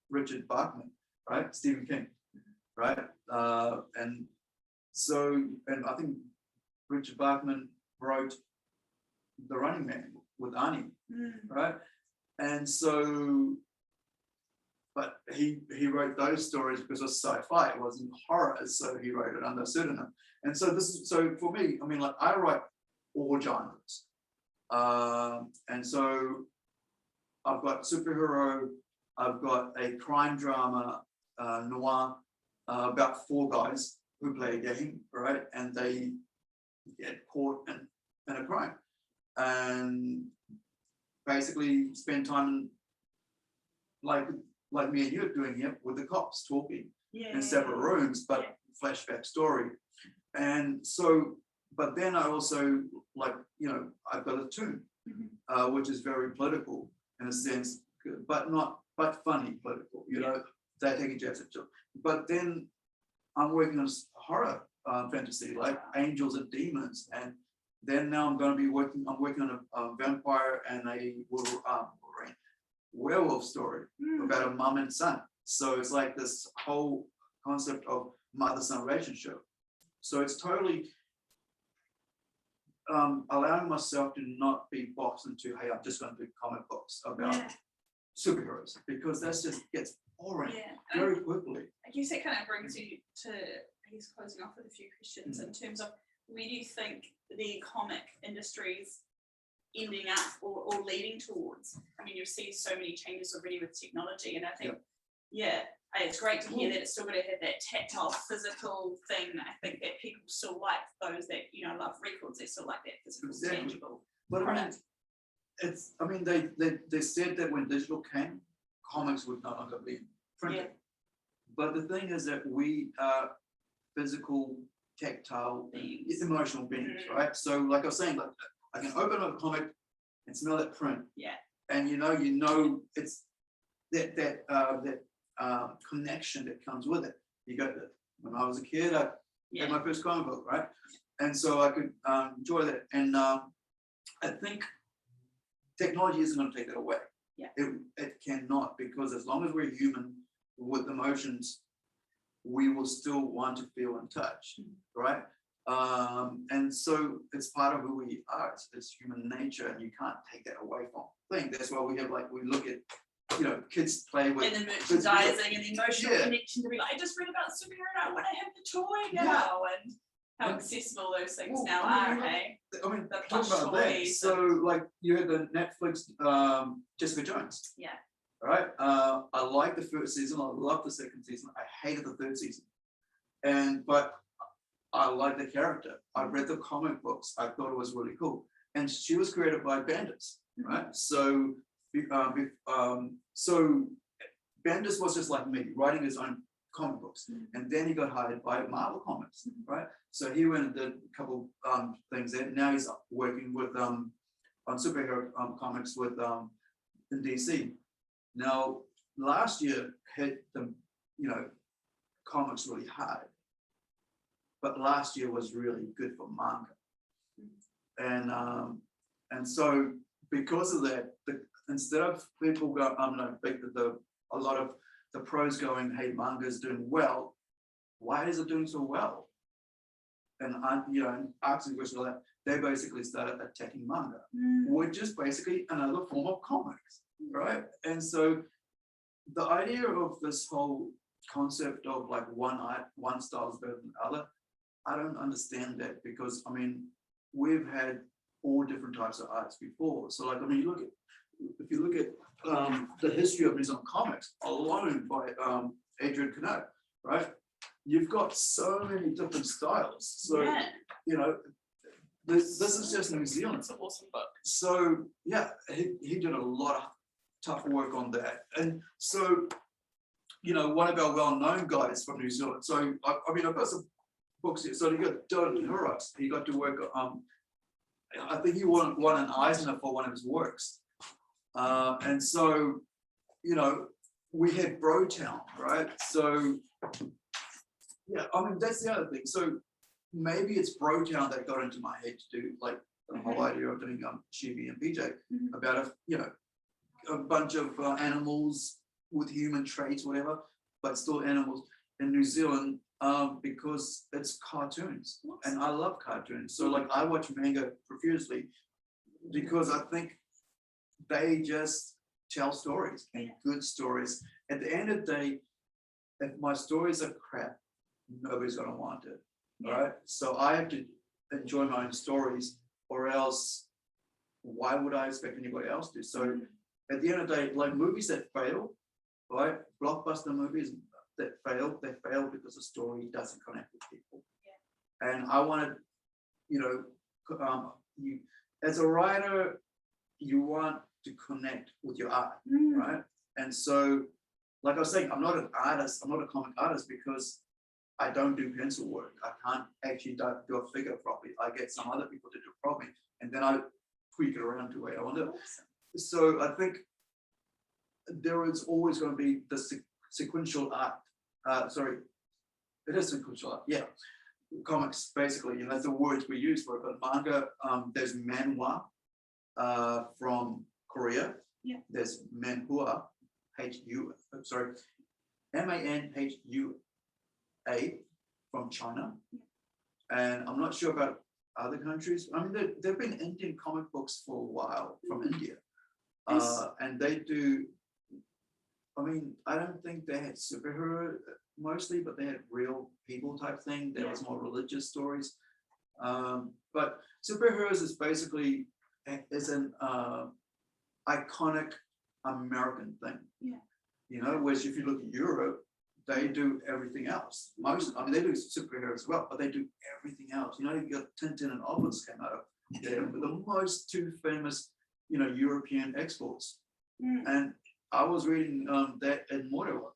Richard Bachman, right? Stephen King, right? And I think Richard Bachman wrote The Running Man with Arnie, right? And so, but he wrote those stories because it was sci-fi, it wasn't horror, so he wrote it under a pseudonym. And so so for me, I mean, like, I write all genres. And so I've got superhero, I've got a crime drama, noir, about 4 guys who play a game, right? And they get caught in a crime and basically spend time like me and you are doing here with the cops talking in separate rooms, but flashback story. And so, but then I also, like, you know, I've got a tune. which is very political in a sense, but funny political, you know, they're taking jabs at children. But then I'm working on horror fantasy, like angels and demons, and then now I'm working on a vampire and a werewolf story about a mum and son. So it's like this whole concept of mother-son relationship. So it's totally allowing myself to not be boxed into, hey, I'm just going to do comic books about superheroes, because that just gets boring very quickly. I guess it kind of brings you to, I guess, closing off with a few questions in terms of where do you think the comic industry is ending up or leading towards? I mean, you see so many changes already with technology, and I think, it's great to hear that it's still going to have that tactile, physical thing. I think that people still like those that, you know, love records, they still like that physical, tangible product. I mean, they said that when digital came, comics would no longer be printed. But the thing is that we are physical, tactile, emotional beings, right? So like I was saying, like I can open a comic and smell that print. And you know it's that connection that comes with it. You got that. When I was a kid, I had my first comic book, right? And so I could enjoy that. And I think technology isn't going to take that away. It cannot, because as long as we're human with emotions, we will still want to feel and touch, right? And so it's part of who we are. It's human nature, and you can't take that away from things. That's why we look at, you know, kids play with, and the merchandising and the emotional connection to be like, I just read about superhero, I want to have the toy now, and how accessible those things now are. Hey, I mean, the talk plush about that. toys. So like you had the Netflix Jessica Jones. Right. I liked the first season. I loved the second season. I hated the third season. But I liked the character. I read the comic books. I thought it was really cool. And she was created by Bendis, right? So Bendis was just like me, writing his own comic books, and then he got hired by Marvel Comics, right? So he went and did a couple things there. Now he's working with on superhero comics with in DC. Now last year hit the comics really hard, but last year was really good for manga, and so because of that, instead of people go, a lot of the pros going, hey, manga is doing well. Why is it doing so well? And asking questions like that, they basically started attacking manga, which is basically another form of comics, right? And so the idea of this whole concept of like one style is better than the other, I don't understand that, because I mean, we've had all different types of arts before. So like, I mean, if you look at the history of New comics alone by Adrian Canute, right? You've got so many different styles. So this is just New Zealand. It's an awesome book. So yeah, he did a lot of tough work on that. And so, one of our well-known guys from New Zealand. So I mean, I've got some books here. So you got Dylan Hurricks. He got to work. I think he won an Eisner for one of his works. And so, we had Brotown, right? So, yeah, I mean, that's the other thing. So maybe it's Brotown that got into my head to do like the whole idea of doing Shivi and PJ about a bunch of animals with human traits, whatever, but still animals in New Zealand, because it's cartoons, and I love cartoons. So like I watch manga profusely because I think they just tell stories, and good stories. At the end of the day, if my stories are crap, nobody's gonna want it, right? So I have to enjoy my own stories, or else why would I expect anybody else to? So at the end of the day, like movies that fail, right? Blockbuster movies that fail, they fail because the story doesn't connect with people. And I wanted, you as a writer, you want to connect with your art, right? And so, like I was saying, I'm not an artist, I'm not a comic artist because I don't do pencil work. I can't actually do a figure properly. I get some other people to do it properly, and then I tweak it around to where I want it. Awesome. So I think there is always going to be the sequential art. It is sequential art. Yeah, comics basically. You know, that's the words we use for it. But manga, there's manhwa from Korea. Yeah. There's manhua, MANHUA from China. Yeah. And I'm not sure about other countries. I mean, there've been Indian comic books for a while from India. And they do, I mean, I don't think they had superhero mostly, but they had real people type thing. There was more religious stories. But superheroes is basically is an iconic American thing. Yeah. You know, whereas if you look at Europe, they do everything else. Most, I mean, they do superheroes as well, but they do everything else. You know, you got Tintin and Obelix came out of there with the most two famous, you know, European exports. And I was reading that in Morewa,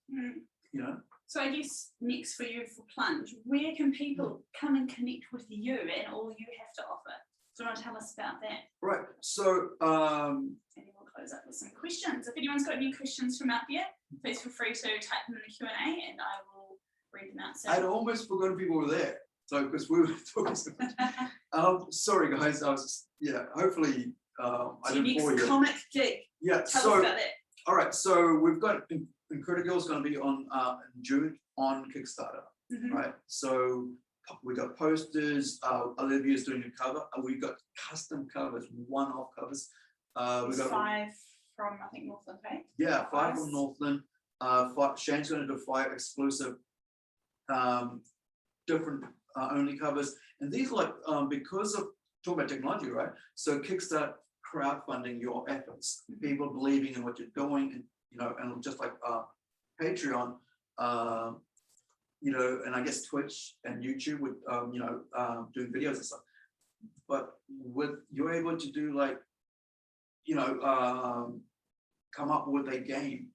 you know. So I guess next for you for Plunge, where can people come and connect with you and all you have to offer? So you want to tell us about that? Right. So and then we'll close up with some questions. If anyone's got any questions from out there, please feel free to type them in the Q&A and I will read them out. So I'd almost forgotten people were there. So because we were talking so much. Sorry guys, I was hopefully I didn't bore you. Comic gig. Yeah. Tell us about it. All right. So we've got Incredible is going to be on in June on Kickstarter. Right. So we got posters. Olivia's doing a cover. We got custom covers, one-off covers. We got 5 from I think Northland, right? Yeah, 5 from Northland. Shane's going to do 5 exclusive, different only covers, and these are like because of talking about technology, right? So Kickstart crowdfunding your efforts, people believing in what you're doing, and you know, and just like Patreon, you know, and I guess Twitch and YouTube with you know, doing videos and stuff. But with you're able to do like, you know, come up with a game,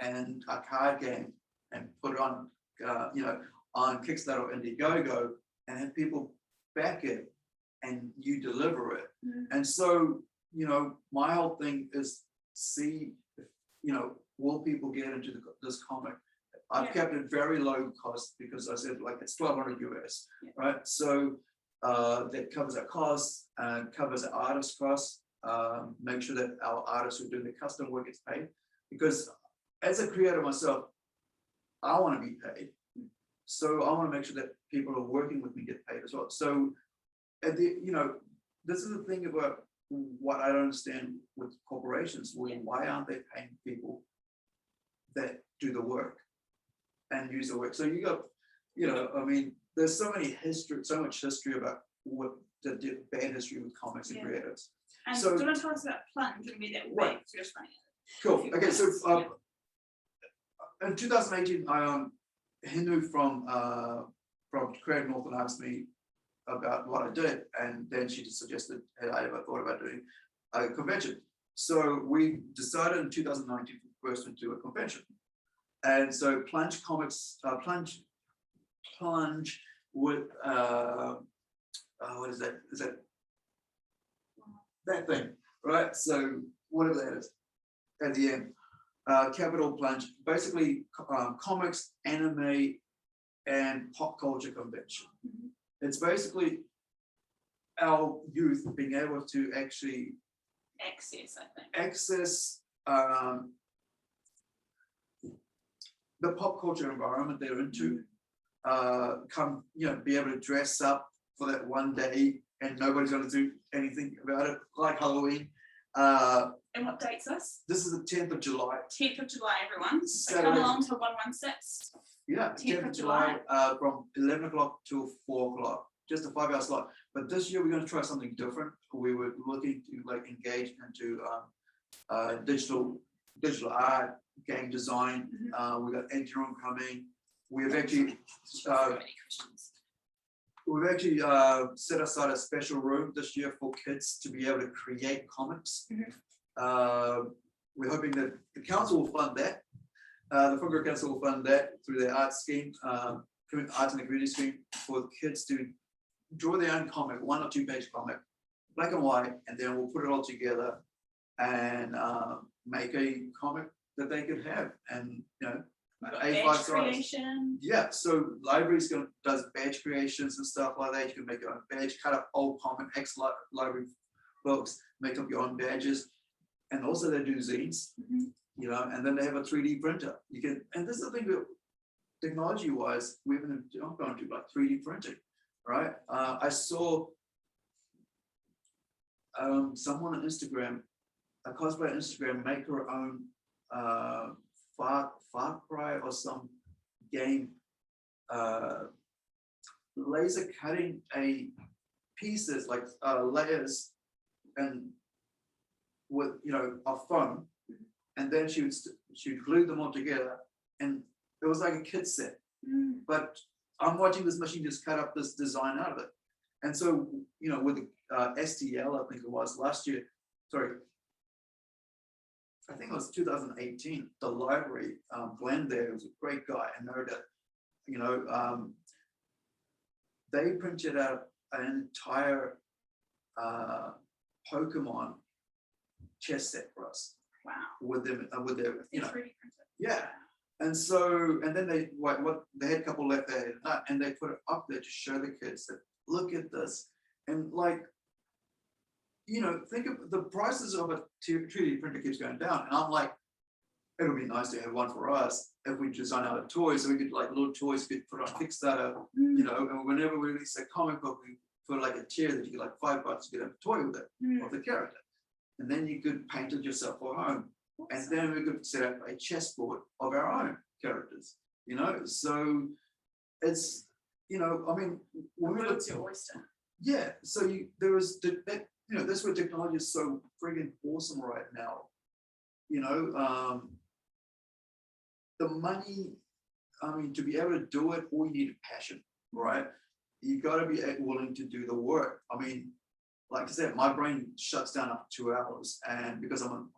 and a card game, and put it on, you know, on Kickstarter or Indiegogo, and have people back it, and you deliver it. And so, you know, my whole thing is see, you know, will people get into this comic? I've kept it very low cost because I said like it's $1,200 US, right? So that covers our costs and covers our artist costs. Make sure that our artists who are doing the custom work gets paid, because as a creator myself, I want to be paid. So I want to make sure that people who are working with me get paid as well. So at the, you know, this is the thing about what I don't understand with corporations. Why aren't they paying people that do the work and use the work? So you got, you know, I mean, there's so much history about what the bad history with comics and creators. And so, do you want to tell us about Plunge? Maybe that will be just running it. Cool. Okay, so in 2018, Hindu from Creative Northland asked me about what I did, and then she just suggested, had I ever thought about doing a convention? So we decided in 2019 first to do a convention, and so Plunge Comics, Plunge with what is that? Is that thing, right? So whatever that is at the end. Capital Plunge, basically comics, anime, and pop culture convention. It's basically our youth being able to actually access the pop culture environment they're into, come, you know, be able to dress up for that one day and nobody's going to do anything about it, like Halloween. And what date's this? This is the 10th of July. 10th of July, everyone. So Saturday. come along to 116. Yeah, 10th of July, from 11 o'clock till 4 o'clock, just a 5-hour slot. But this year we're going to try something different. We were looking to like engage into digital art, game design. We got Edgeron coming. We've actually set aside a special room this year for kids to be able to create comics. We're hoping that the council will fund that. The Whangaro Council will fund that through their arts scheme, arts and the community scheme, for kids to draw their own comic, 1 or 2 page comic, black and white, and then we'll put it all together and make a comic that they could have, and you know, Badge A5 size. creation. Yeah, so libraries does badge creations and stuff like that. You can make your own badge, cut up old comic library books, make up your own badges, and also they do zines, you know, and then they have a 3D printer. You can, and this is the thing that technology-wise, we're going to like 3D printing, right? I saw someone on Instagram, a cosplayer on Instagram, make her own Far Cry or some game, laser cutting a pieces like layers and with, you know, a foam, and then she would glue them all together, and it was like a kit set. But I'm watching this machine just cut up this design out of it. And so, you know, with STL, I think it was last year, sorry, I think it was 2018, the library, Glenn there, was a great guy, and Meredith, you know, they printed out an entire Pokemon chess set for us. Wow. With them, with their, you know, 3D printed. yeah. And so, and then they, what they had a couple left there, and they put it up there to show the kids that, look at this. And like, you know, think of the prices of a 3D printer keeps going down. And I'm like, it'll be nice to have one for us if we design out a toy, so we could like little toys we could put on Kickstarter, you know, and whenever we release a comic book, we put like a chair that you get like $5 to get a toy with it, of the character. And then you could paint it yourself for home. And then we could set up a chessboard of our own characters, you know? So it's, you know, I mean, when we look at your oyster. Yeah, so there is that, you know, that's where technology is so friggin' awesome right now. You know, the money, I mean, to be able to do it, all you need is passion, right? You got to be willing to do the work. I mean, like I said, my brain shuts down after 2 hours, and because I'm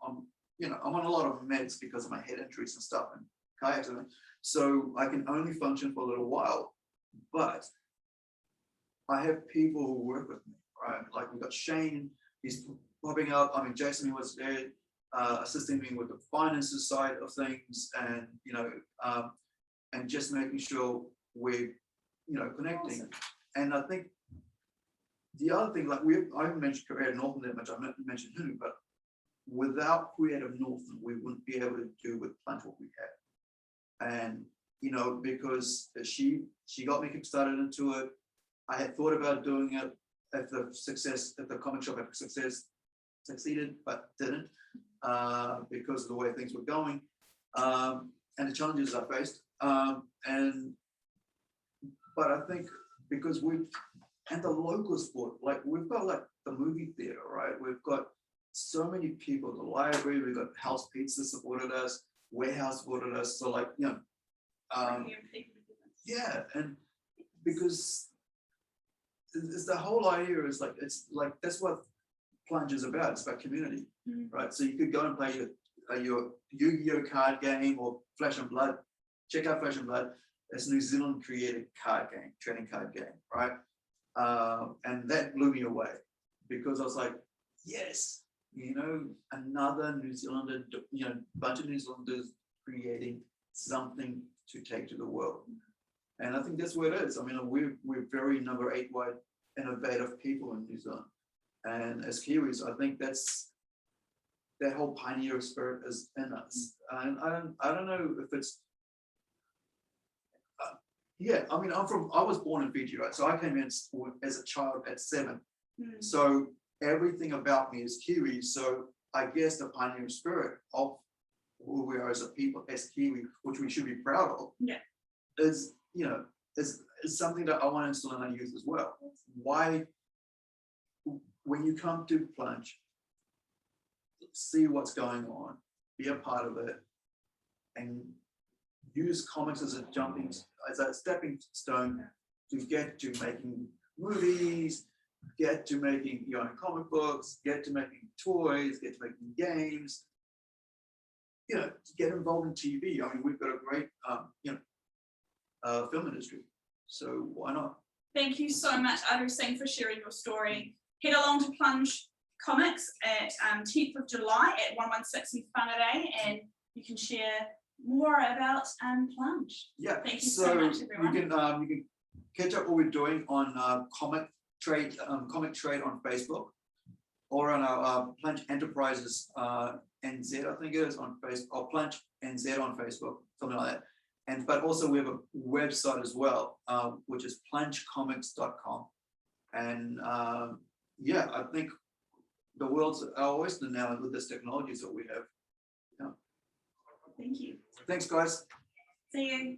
you know, I'm on a lot of meds because of my head injuries and stuff and car accident, so I can only function for a little while. But I have people who work with me, right? Like we've got Shane, he's popping up. I mean, Jason was there, assisting me with the finances side of things, and you know, and just making sure we're, you know, connecting. Awesome. And I think the other thing, like I haven't mentioned Creative Northland that much. I mentioned him, but without Creative Northland, we wouldn't be able to do with Plunge what we have. And you know, because she got me kickstarted into it. I had thought about doing it if the comic shop had succeeded, but didn't, because of the way things were going, and the challenges I faced. But I think because and the local sport, like we've got like the movie theater, right? We've got so many people, the library, we've got House Pizza supported us, Warehouse supported us. So like, you know, yeah, and because it's the whole idea is like, it's like, that's what Plunge is about. It's about community, right? So you could go and play your Yu-Gi-Oh card game or Flesh and Blood. Check out Flesh and Blood. It's a New Zealand created card game, trading card game, right? And that blew me away because I was like, yes, you know, another New Zealander, you know, bunch of New Zealanders creating something to take to the world. And I think that's what it is. I mean, we're very number 8 wide innovative people in New Zealand. And as Kiwis, I think that's that whole pioneer spirit is in us. And I don't know if it's, yeah, I mean, I was born in Fiji, right? So I came in as a child at 7. So everything about me is Kiwi. So I guess the pioneer spirit of who we are as a people, as Kiwi, which we should be proud of, is, you know, is something that I want to instill in our youth as well. Why, when you come to Plunge, see what's going on, be a part of it, and use comics as a stepping stone to get to making movies, get to making your own comic books, get to making toys, get to making games, you know, get involved in TV. I mean, we've got a great, you know, film industry. So why not? Thank you so much, Aru Singh, for sharing your story. head along to Plunge Comics at 10th of July at 116 in Whangarei, and you can share more about Plunge. Yeah, thank you so much, everyone. You can catch up what we're doing on comic trade on Facebook, or on our Plunge Enterprises NZ, I think it is, on Facebook, or Plunge NZ on Facebook, something like that. But also we have a website as well, which is plungecomics.com. And yeah, I think the world's our oyster now with this technology that we have. Yeah. Thank you. Thanks, guys. See you.